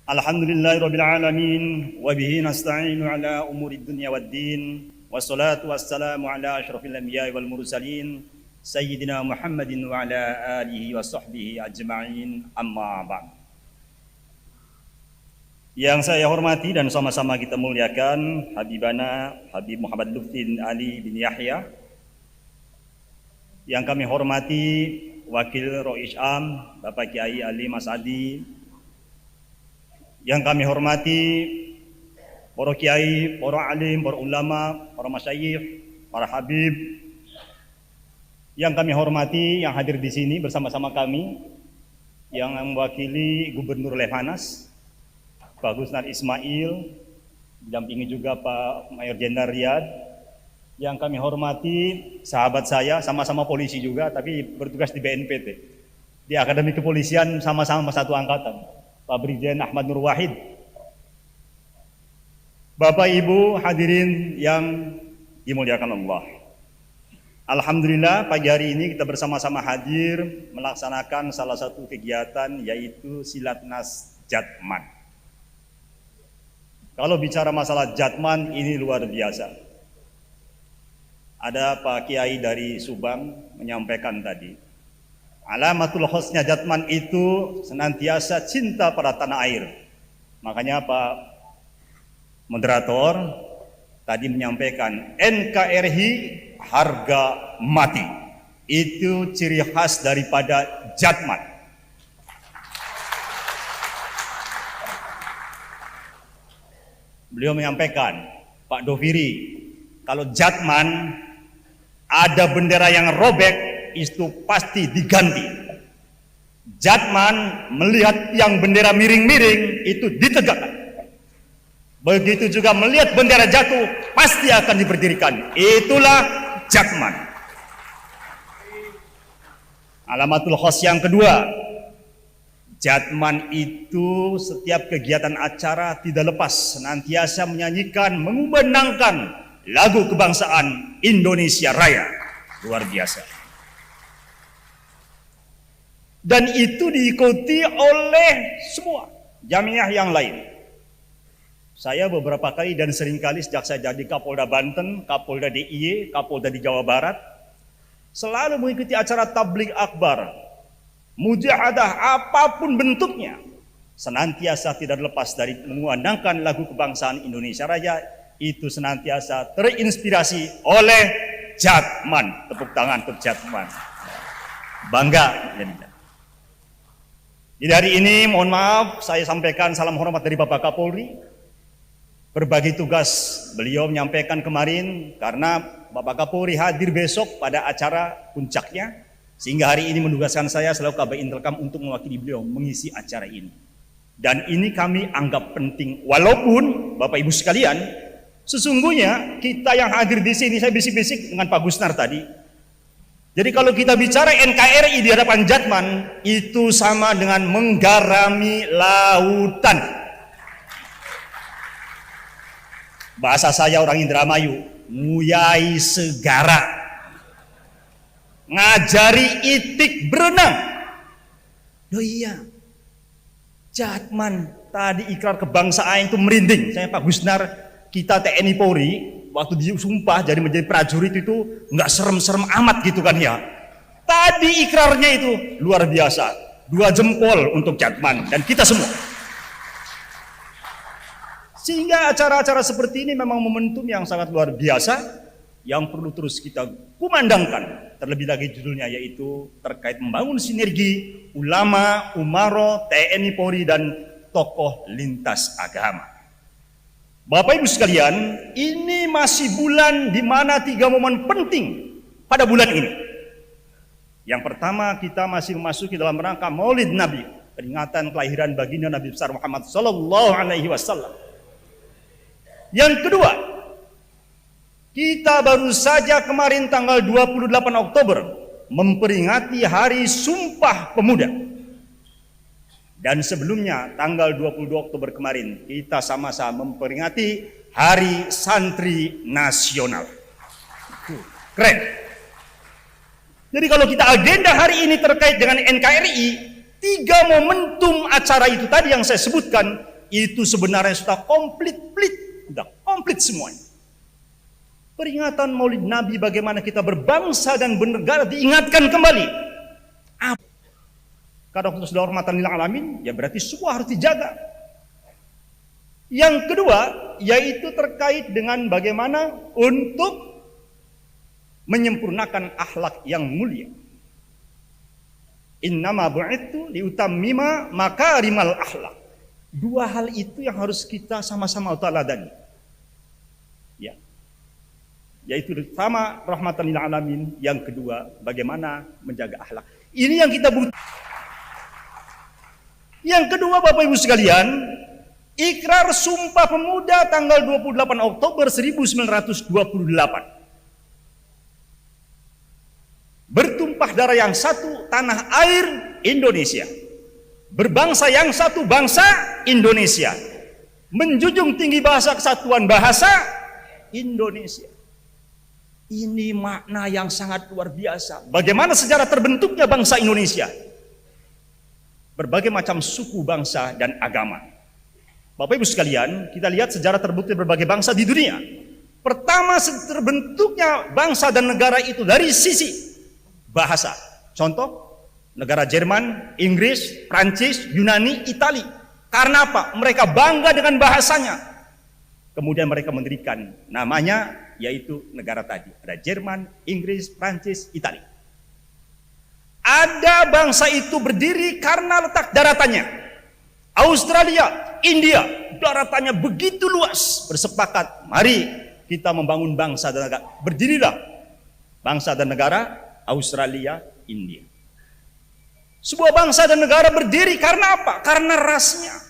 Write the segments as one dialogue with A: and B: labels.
A: Alhamdulillahirabbil alamin wa bihi nasta'inu ala umuri dunya waddin wassalatu wassalamu ala asyrafil anbiya'i wal mursalin sayyidina Muhammadin wa ala alihi wa sahbihi ajma'in amma ba'd. Yang saya hormati dan sama-sama kita muliakan Habibana Habib Muhammad Lutfi Ali bin Yahya. Yang kami hormati Wakil Rois Am Bapak Kiai Ali Masadi. Yang kami hormati para kiai, para alim, para ulama, para masyayikh, para habib. Yang kami hormati yang hadir di sini bersama-sama kami yang mewakili Gubernur Lemhanas, Pak Gusnar Ismail, didampingi juga Pak Mayor Jenderal Riyad. Yang kami hormati sahabat saya, sama-sama polisi juga, tapi bertugas di BNPT, di Akademi Kepolisian, sama-sama satu angkatan. Pak Brigjen Ahmad Nur Wahid. Bapak Ibu hadirin yang dimuliakan Allah. Alhamdulillah pagi hari ini kita bersama-sama hadir melaksanakan salah satu kegiatan yaitu Silatnas Jatman. Kalau bicara masalah Jatman ini luar biasa. Ada Pak Kiai dari Subang menyampaikan tadi. Alamatul husnya Jatman itu senantiasa cinta pada tanah air. Makanya Pak Moderator tadi menyampaikan NKRI harga mati. Itu ciri khas daripada Jatman. Beliau menyampaikan, Pak Doviri, kalau Jatman ada bendera yang robek itu pasti diganti. Jatman melihat yang bendera miring-miring itu ditegakkan. Begitu juga melihat bendera jatuh pasti akan diberdirikan. Itulah Jatman. Alamatul khas yang kedua, Jatman itu setiap kegiatan acara tidak lepas senantiasa menyanyikan, mengumandangkan lagu kebangsaan Indonesia Raya. Luar biasa. Dan itu diikuti oleh semua jamiah yang lain. Saya beberapa kali dan seringkali sejak saya jadi Kapolda Banten, Kapolda DIY, Kapolda di Jawa Barat, selalu mengikuti acara tabligh akbar, mujahadah apapun bentuknya, senantiasa tidak lepas dari mengumandangkan lagu kebangsaan Indonesia Raya. Itu senantiasa terinspirasi oleh Jatman. Tepuk tangan untuk Jatman. Bangga jadinya. Jadi hari ini mohon maaf saya sampaikan salam hormat dari Bapak Kapolri. Berbagi tugas beliau menyampaikan kemarin karena Bapak Kapolri hadir besok pada acara puncaknya, sehingga hari ini menugaskan saya selaku Kabid Intelkam untuk mewakili beliau mengisi acara ini. Dan ini kami anggap penting, walaupun Bapak Ibu sekalian, sesungguhnya kita yang hadir di sini, saya bisik-bisik dengan Pak Gusnar tadi. Jadi kalau kita bicara NKRI di hadapan Jatman, itu sama dengan menggarami lautan. Bahasa saya orang Indramayu, nguyai segara. Ngajari itik berenang. Loh iya, Jatman tadi ikrar kebangsaan itu merinding. Saya Pak Gusnar, kita TNI Polri, waktu disumpah jadi menjadi prajurit itu nggak serem-serem amat gitu kan ya. Tadi ikrarnya itu luar biasa. 2 jempol untuk Jatman dan kita semua. Sehingga acara-acara seperti ini memang momentum yang sangat luar biasa yang perlu terus kita kumandangkan. Terlebih lagi judulnya yaitu terkait membangun sinergi ulama, umaro, TNI Polri dan tokoh lintas agama. Bapak Ibu sekalian, ini masih bulan di mana 3 momen penting pada bulan ini. Yang pertama, kita masih memasuki dalam rangka Maulid Nabi, peringatan kelahiran baginda Nabi besar Muhammad sallallahu alaihi wasallam. Yang kedua, kita baru saja kemarin tanggal 28 Oktober memperingati Hari Sumpah Pemuda. Dan sebelumnya tanggal 22 Oktober kemarin kita sama-sama memperingati Hari Santri Nasional. Keren. Jadi kalau kita agenda hari ini terkait dengan NKRI, 3 momentum acara itu tadi yang saya sebutkan itu sebenarnya sudah komplit semuanya. Peringatan Maulid Nabi, bagaimana kita berbangsa dan bernegara diingatkan kembali. Karena untuk saudara rahmatan lil alamin, ya berarti semua harus dijaga. Yang kedua, yaitu terkait dengan bagaimana untuk menyempurnakan akhlak yang mulia. Innama bu'itsu liutammima makarimal akhlak. Dua hal itu yang harus kita sama-sama teladani. Ya. Yaitu sama rahmatan lil alamin, yang kedua bagaimana menjaga akhlak. Ini yang kita butuh. Yang kedua, Bapak Ibu sekalian, Ikrar Sumpah Pemuda tanggal 28 Oktober 1928. Bertumpah darah yang satu, tanah air Indonesia. Berbangsa yang satu, bangsa Indonesia. Menjunjung tinggi bahasa kesatuan bahasa Indonesia. Ini makna yang sangat luar biasa. Bagaimana sejarah terbentuknya bangsa Indonesia? Berbagai macam suku, bangsa, dan agama. Bapak Ibu sekalian, kita lihat sejarah terbentuknya berbagai bangsa di dunia. Pertama, terbentuknya bangsa dan negara itu dari sisi bahasa. Contoh, negara Jerman, Inggris, Prancis, Yunani, Itali. Karena apa? Mereka bangga dengan bahasanya. Kemudian mereka mendirikan namanya, yaitu negara tadi. Ada Jerman, Inggris, Prancis, Itali. Ada bangsa itu berdiri karena letak daratannya. Australia, India, daratannya begitu luas. Bersepakat, mari kita membangun bangsa dan negara. Berdirilah bangsa dan negara Australia, India. Sebuah bangsa dan negara berdiri karena apa? Karena rasnya.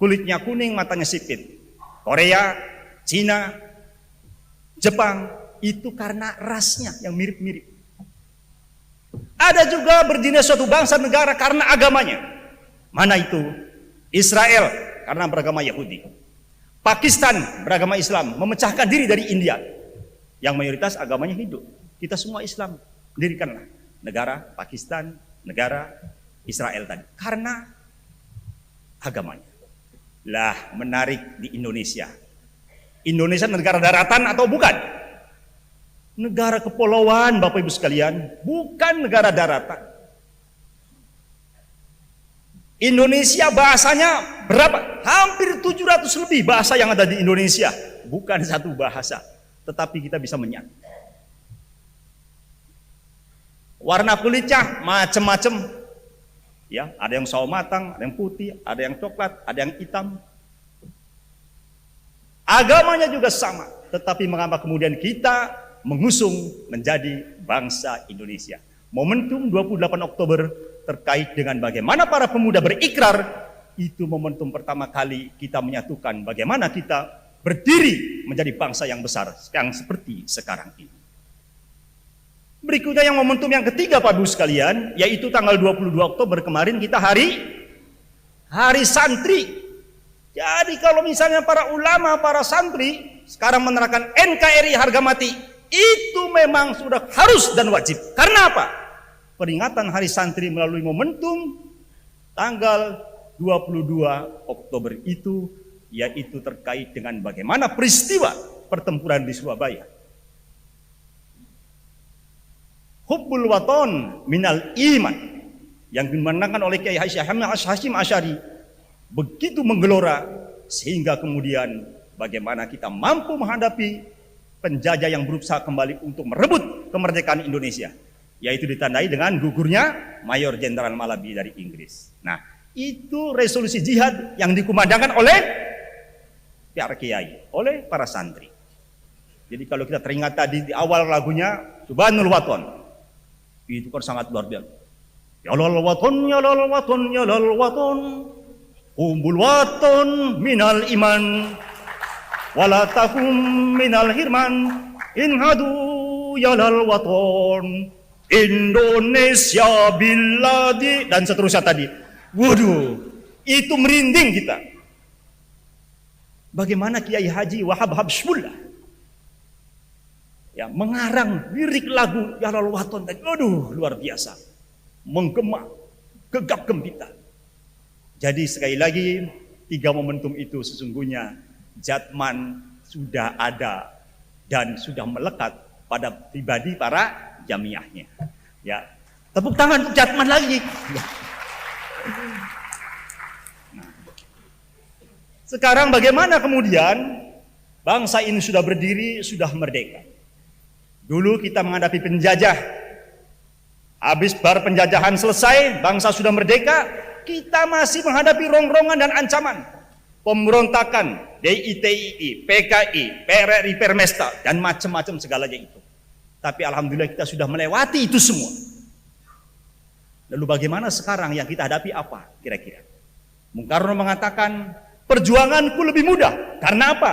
A: Kulitnya kuning, matanya sipit. Korea, Cina, Jepang, itu karena rasnya yang mirip-mirip. Ada juga berdiri suatu bangsa negara karena agamanya. Mana itu? Israel karena beragama Yahudi. Pakistan beragama Islam, memecahkan diri dari India yang mayoritas agamanya Hindu. Kita semua Islam, dirikanlah negara Pakistan, negara Israel tadi karena agamanya. Lah, menarik di Indonesia. Indonesia negara daratan atau bukan? Negara kepulauan, Bapak Ibu sekalian, bukan negara daratan. Indonesia bahasanya berapa? Hampir 700 lebih bahasa yang ada di Indonesia. Bukan satu bahasa, tetapi kita bisa menyatu. Warna kulitnya macam-macam. Ya, ada yang sawo matang, ada yang putih, ada yang coklat, ada yang hitam. Agamanya juga sama, tetapi mengapa kemudian kita mengusung menjadi bangsa Indonesia? Momentum 28 Oktober terkait dengan bagaimana para pemuda berikrar, itu momentum pertama kali kita menyatukan bagaimana kita berdiri menjadi bangsa yang besar yang seperti sekarang ini. Berikutnya yang momentum yang ketiga, Pak Ibu sekalian, yaitu tanggal 22 Oktober kemarin kita hari santri. Jadi kalau misalnya para ulama, para santri sekarang menerapkan NKRI harga mati, itu memang sudah harus dan wajib. Karena apa? Peringatan Hari Santri melalui momentum tanggal 22 Oktober itu, yaitu terkait dengan bagaimana peristiwa pertempuran di Surabaya. Hubbul waton minal iman yang dimenangkan oleh Kiai Hasyim Asy'ari begitu menggelora, sehingga kemudian bagaimana kita mampu menghadapi penjajah yang berusaha kembali untuk merebut kemerdekaan Indonesia, yaitu ditandai dengan gugurnya Mayor Jenderal Malabi dari Inggris. Nah, itu resolusi jihad yang dikumandangkan oleh para kiai, oleh para santri. Jadi kalau kita teringat tadi di awal lagunya Subhanul Waton, itu kan sangat luar biasa. Ya lal waton, ya lal waton, ya lal waton, hubbul waton minal iman, wala takum minal hirman, inhadu yalal waton, Indonesia biladi, dan seterusnya tadi. Waduh, itu merinding kita. Bagaimana Kiai Haji Wahab Habsbullah ya mengarang lirik lagu Yalal Waton tadi. Waduh, luar biasa, menggema, gegap gempita. Jadi sekali lagi, 3 momentum itu sesungguhnya Jatman sudah ada dan sudah melekat pada pribadi para jamiahnya. Ya, tepuk tangan untuk Jatman lagi. Ya. Nah, sekarang bagaimana kemudian bangsa ini sudah berdiri, sudah merdeka. Dulu kita menghadapi penjajah. Habis bar penjajahan selesai, bangsa sudah merdeka, kita masih menghadapi rongrongan dan ancaman. Pemberontakan, DITII, PKI, PRRI, Permesta, dan macam-macam segalanya itu. Tapi alhamdulillah kita sudah melewati itu semua. Lalu bagaimana sekarang yang kita hadapi apa kira-kira? Bung Karno mengatakan, perjuanganku lebih mudah. Karena apa?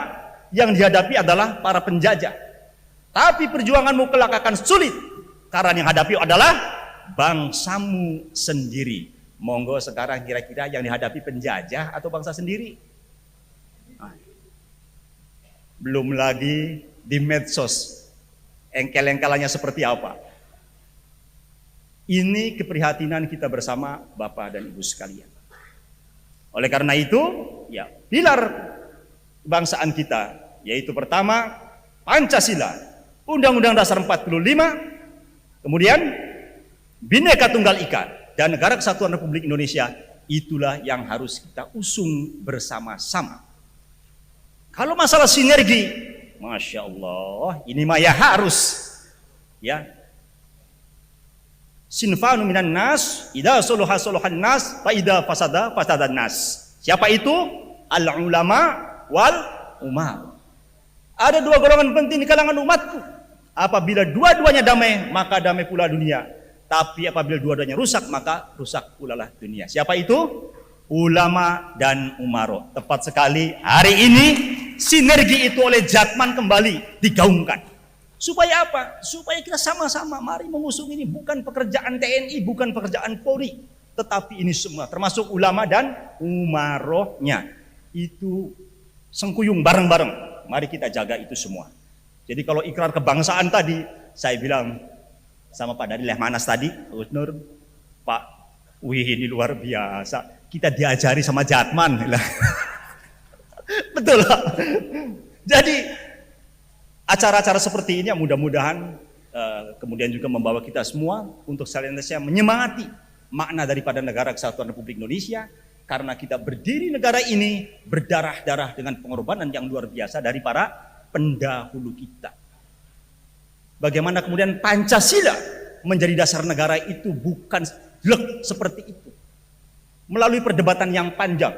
A: Yang dihadapi adalah para penjajah. Tapi perjuanganmu kelak akan sulit. Karena yang hadapi adalah bangsamu sendiri. Monggo sekarang kira-kira yang dihadapi penjajah atau bangsa sendiri? Nah, belum lagi di medsos. Engkel-engkelannya seperti apa? Ini keprihatinan kita bersama Bapak dan Ibu sekalian. Oleh karena itu, ya, pilar kebangsaan kita, yaitu pertama Pancasila, Undang-Undang Dasar 45, kemudian Bhinneka Tunggal Ika dan Negara Kesatuan Republik Indonesia, itulah yang harus kita usung bersama-sama. Kalau masalah sinergi, Masya Allah, ini mah ya harus, ya. Sinfanu minan nas, idza suluha suluhan nas, fa idza fasada fasadan nas. Siapa itu? Al ulama wal umar. Ada 2 golongan penting di kalangan umatku. Apabila dua-duanya damai, maka damai pula dunia. Tapi apabila dua-duanya rusak, maka rusak pula lah dunia. Siapa itu? Ulama dan umaro. Tepat sekali, hari ini sinergi itu oleh Jatman kembali digaungkan. Supaya apa? Supaya kita sama-sama mari mengusung ini. Bukan pekerjaan TNI, bukan pekerjaan Polri, tetapi ini semua termasuk ulama dan umarohnya. Itu sengkuyung bareng-bareng. Mari kita jaga itu semua. Jadi kalau ikrar kebangsaan tadi, saya bilang sama Pak Dari Lehmanas tadi, Gus Nur, Pak, wih ini luar biasa. Kita diajari sama Jatman. Betul lah. Jadi acara-acara seperti ini mudah-mudahan kemudian juga membawa kita semua untuk senantiasa menyemangati makna daripada Negara Kesatuan Republik Indonesia, karena kita berdiri negara ini berdarah-darah dengan pengorbanan yang luar biasa dari para pendahulu kita. Bagaimana kemudian Pancasila menjadi dasar negara itu bukan seperti itu. Melalui perdebatan yang panjang.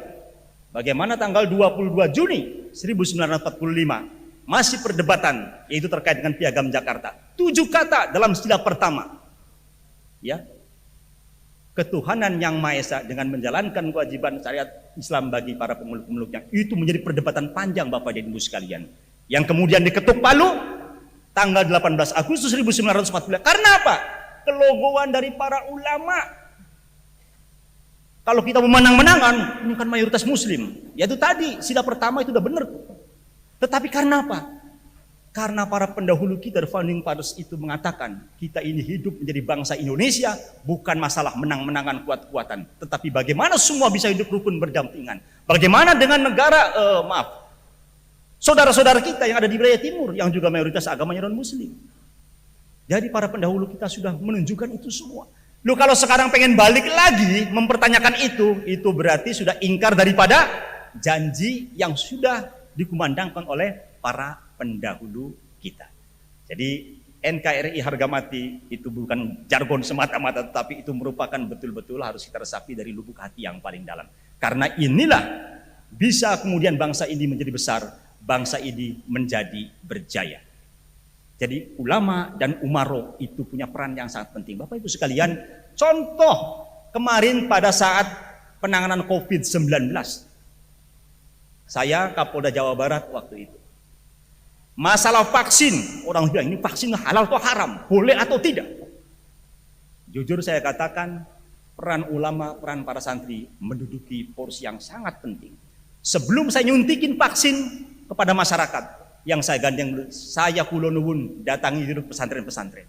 A: Bagaimana tanggal 22 Juni 1945 masih perdebatan, yaitu terkait dengan Piagam Jakarta. 7 kata dalam sila pertama. Ya. Ketuhanan yang Maha Esa dengan menjalankan kewajiban syariat Islam bagi para pemeluk-pemeluknya. Itu menjadi perdebatan panjang Bapak dan Ibu sekalian. Yang kemudian diketuk palu tanggal 18 Agustus 1945. Karena apa? Kelogoan dari para ulama. Kalau kita memenang-menangan, ini kan mayoritas muslim. Yaitu tadi, sila pertama itu udah benar. Tetapi karena apa? Karena para pendahulu kita, the founding fathers itu mengatakan, kita ini hidup menjadi bangsa Indonesia, bukan masalah menang-menangan kuat-kuatan. Tetapi bagaimana semua bisa hidup rukun berdampingan. Bagaimana dengan negara, saudara-saudara kita yang ada di wilayah timur yang juga mayoritas agamanya non-muslim. Jadi para pendahulu kita sudah menunjukkan itu semua. Loh, kalau sekarang pengen balik lagi mempertanyakan itu berarti sudah ingkar daripada janji yang sudah dikumandangkan oleh para pendahulu kita. Jadi NKRI harga mati itu bukan jargon semata-mata, tetapi itu merupakan betul-betul harus kita resapi dari lubuk hati yang paling dalam. Karena inilah bisa kemudian bangsa ini menjadi besar, bangsa ini menjadi berjaya. Jadi ulama dan umaro itu punya peran yang sangat penting. Bapak Ibu sekalian, contoh kemarin pada saat penanganan COVID-19. Saya Kapolda Jawa Barat waktu itu. Masalah vaksin, orang bilang ini vaksin halal atau haram, boleh atau tidak. Jujur saya katakan, peran ulama, peran para santri menduduki porsi yang sangat penting. Sebelum saya nyuntikin vaksin kepada masyarakat, yang saya gandeng, saya kulo nuwun datangi di pesantren-pesantren.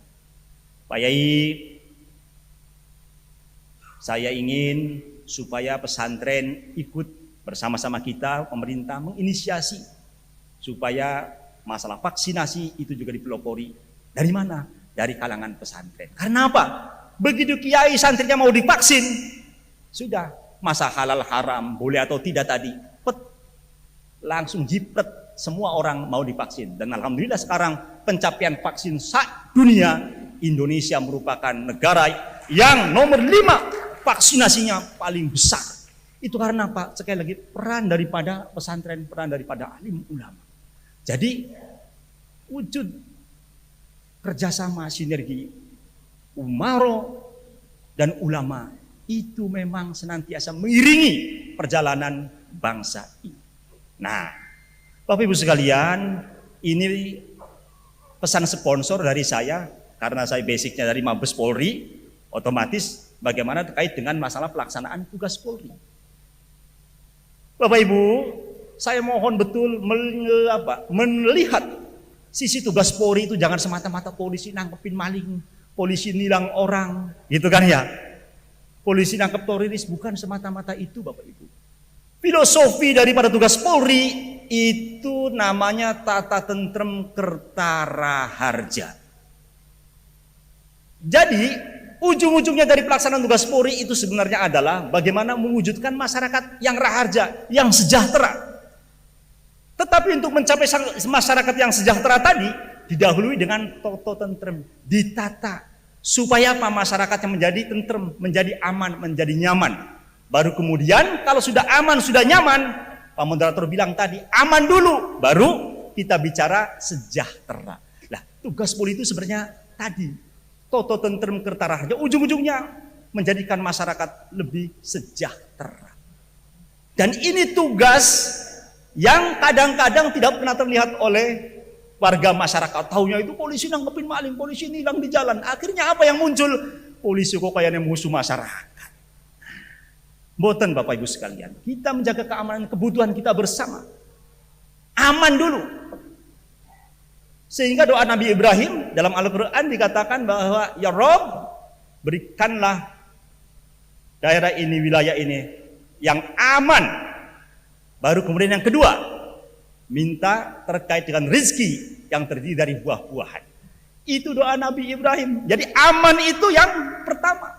A: Pak Yai, saya ingin supaya pesantren ikut bersama-sama kita, pemerintah menginisiasi supaya masalah vaksinasi itu juga dipelopori. Dari mana? Dari kalangan pesantren. Karena apa? Begitu kiai santrinya mau divaksin, sudah masa halal haram boleh atau tidak tadi, langsung jipret, semua orang mau divaksin. Dan alhamdulillah sekarang pencapaian vaksin dunia, Indonesia merupakan negara yang nomor 5 vaksinasinya paling besar. Itu karena apa? Sekali lagi peran daripada pesantren, peran daripada alim ulama. Jadi wujud kerjasama sinergi umaro dan ulama itu memang senantiasa mengiringi perjalanan bangsa ini. Nah, Bapak Ibu sekalian, ini pesan sponsor dari saya, karena saya basicnya dari Mabes Polri, otomatis bagaimana terkait dengan masalah pelaksanaan tugas Polri. Bapak Ibu, saya mohon betul melihat sisi tugas Polri itu jangan semata-mata polisi nangkepin maling, polisi nilang orang, gitu kan ya. Polisi nangkep teroris, bukan semata-mata itu Bapak Ibu. Filosofi daripada tugas Polri itu namanya tata tentrem kertara harja. Jadi ujung-ujungnya dari pelaksanaan tugas Polri itu sebenarnya adalah bagaimana mewujudkan masyarakat yang raharja, yang sejahtera. Tetapi untuk mencapai masyarakat yang sejahtera tadi didahului dengan tata tentrem, ditata supaya apa masyarakatnya menjadi tentrem, menjadi aman, menjadi nyaman. Baru kemudian kalau sudah aman, sudah nyaman, Pak Moderator bilang tadi, aman dulu, baru kita bicara sejahtera. Nah, tugas Polri itu sebenarnya tadi, toto tentrem kertara harja, ujung-ujungnya menjadikan masyarakat lebih sejahtera. Dan ini tugas yang kadang-kadang tidak pernah terlihat oleh warga masyarakat. Taunya itu polisi nangkepin maling, polisi nilang di jalan. Akhirnya apa yang muncul? Polisi kok kayaknya musuh masyarakat. Boten Bapak Ibu sekalian, kita menjaga keamanan kebutuhan kita bersama. Aman dulu. Sehingga doa Nabi Ibrahim dalam Al-Quran dikatakan bahwa ya Rob, berikanlah daerah ini, wilayah ini yang aman. Baru kemudian yang kedua, minta terkait dengan rezeki yang terdiri dari buah-buahan. Itu doa Nabi Ibrahim. Jadi aman itu yang pertama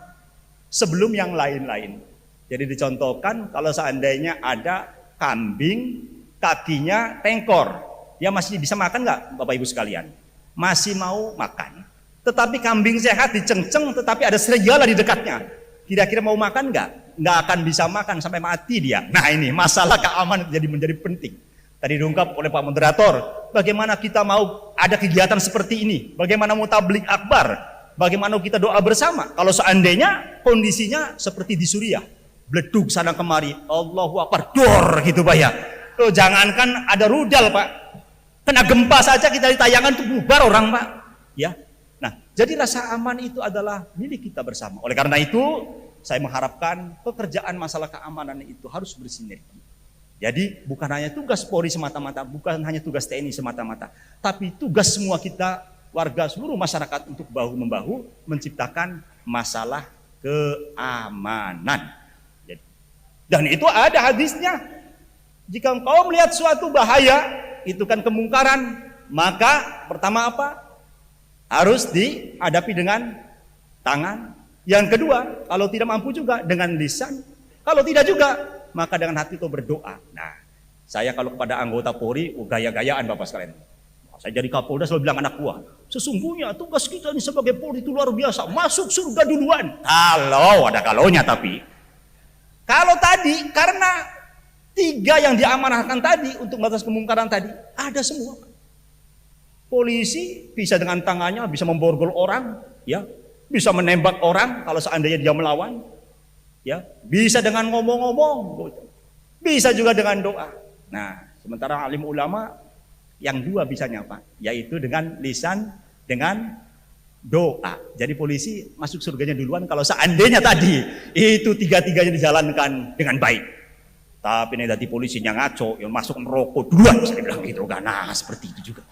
A: sebelum yang lain-lain. Jadi dicontohkan kalau seandainya ada kambing kakinya tengkor, dia masih bisa makan nggak Bapak Ibu sekalian? Masih mau makan. Tetapi kambing sehat dicengceng tetapi ada serigala di dekatnya. Kira-kira mau makan nggak? Nggak akan bisa makan sampai mati dia. Nah ini masalah keamanan menjadi penting. Tadi diungkap oleh Pak Moderator, bagaimana kita mau ada kegiatan seperti ini? Bagaimana mau tablik akbar? Bagaimana kita doa bersama? Kalau seandainya kondisinya seperti di Suriah, bleduk sana kemari, Allahu Akbar, dor gitu Pak ya. Tuh, jangankan ada rudal Pak, kena gempa saja kita ditayangan tuh bubar orang Pak. Ya, nah jadi rasa aman itu adalah milik kita bersama. Oleh karena itu saya mengharapkan pekerjaan masalah keamanan itu harus bersinergi. Jadi bukan hanya tugas Polri semata-mata, bukan hanya tugas TNI semata-mata, tapi tugas semua kita warga seluruh masyarakat untuk bahu-membahu menciptakan masalah keamanan. Dan itu ada hadisnya. Jika engkau melihat suatu bahaya, itu kan kemungkaran, maka pertama apa? Harus dihadapi dengan tangan. Yang kedua, kalau tidak mampu juga dengan lisan. Kalau tidak juga, maka dengan hati itu berdoa. Nah, saya kalau kepada anggota Polri, gaya-gayaan Bapak sekalian. Saya jadi Kapolda selalu bilang anak buah, sesungguhnya tugas kita ini sebagai Polri itu luar biasa, masuk surga duluan. Kalau ada kalonya tapi. Kalau tadi, karena 3 yang diamanahkan tadi untuk batas kemungkaran tadi, ada semua. Polisi bisa dengan tangannya, bisa memborgol orang, ya, bisa menembak orang kalau seandainya dia melawan, ya, bisa dengan ngomong-ngomong, bisa juga dengan doa. Nah, sementara alim ulama yang 2 bisanya Pak, yaitu dengan lisan, dengan doa. Jadi polisi masuk surganya duluan kalau seandainya tadi itu 3-3-nya dijalankan dengan baik. Tapi ini tadi polisinya ngaco, yang masuk merokok duluan, saya bilang gitu kan. Nah, seperti itu juga.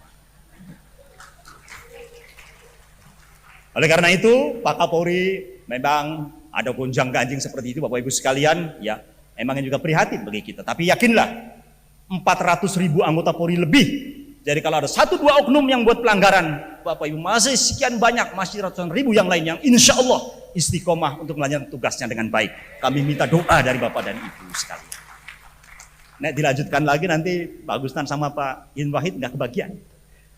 A: Oleh karena itu, Pak Kapolri memang ada gonjang-ganjing seperti itu Bapak Ibu sekalian, ya emangnya juga prihatin bagi kita. Tapi yakinlah 400.000 anggota Polri lebih. Jadi kalau ada 1-2 oknum yang buat pelanggaran, Bapak Ibu masih sekian banyak, masih ratusan ribu yang lain yang insya Allah istiqomah untuk melanjutkan tugasnya dengan baik. Kami minta doa dari Bapak dan Ibu sekalian. Nah, dilanjutkan lagi nanti Pak Agustan sama Pak Yin Wahid nggak kebagian.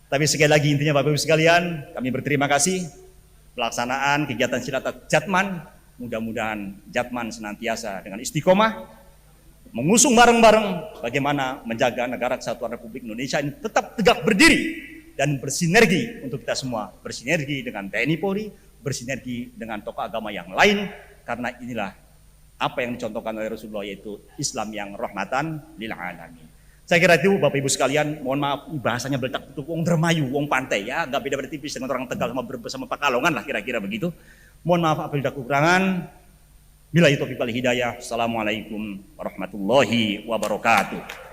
A: Tapi sekali lagi intinya Bapak Ibu sekalian, kami berterima kasih pelaksanaan kegiatan Silaturahmi Jatman. Mudah-mudahan Jatman senantiasa dengan istiqomah mengusung bareng-bareng bagaimana menjaga negara kesatuan Republik Indonesia ini tetap tegak berdiri dan bersinergi untuk kita semua, bersinergi dengan TNI Polri, bersinergi dengan tokoh agama yang lain, karena inilah apa yang dicontohkan oleh Rasulullah, yaitu Islam yang rahmatan lil alamin. Saya kira itu Bapak Ibu sekalian, mohon maaf bahasanya beletak tutup wong Dermayu, wong pantai ya, nggak beda tipis dengan orang Tegal sama Brebes sama Pekalongan lah kira-kira begitu. Mohon maaf apabila ada kekurangan. Billahi taufiq wal hidayah. Assalamualaikum warahmatullahi wabarakatuh.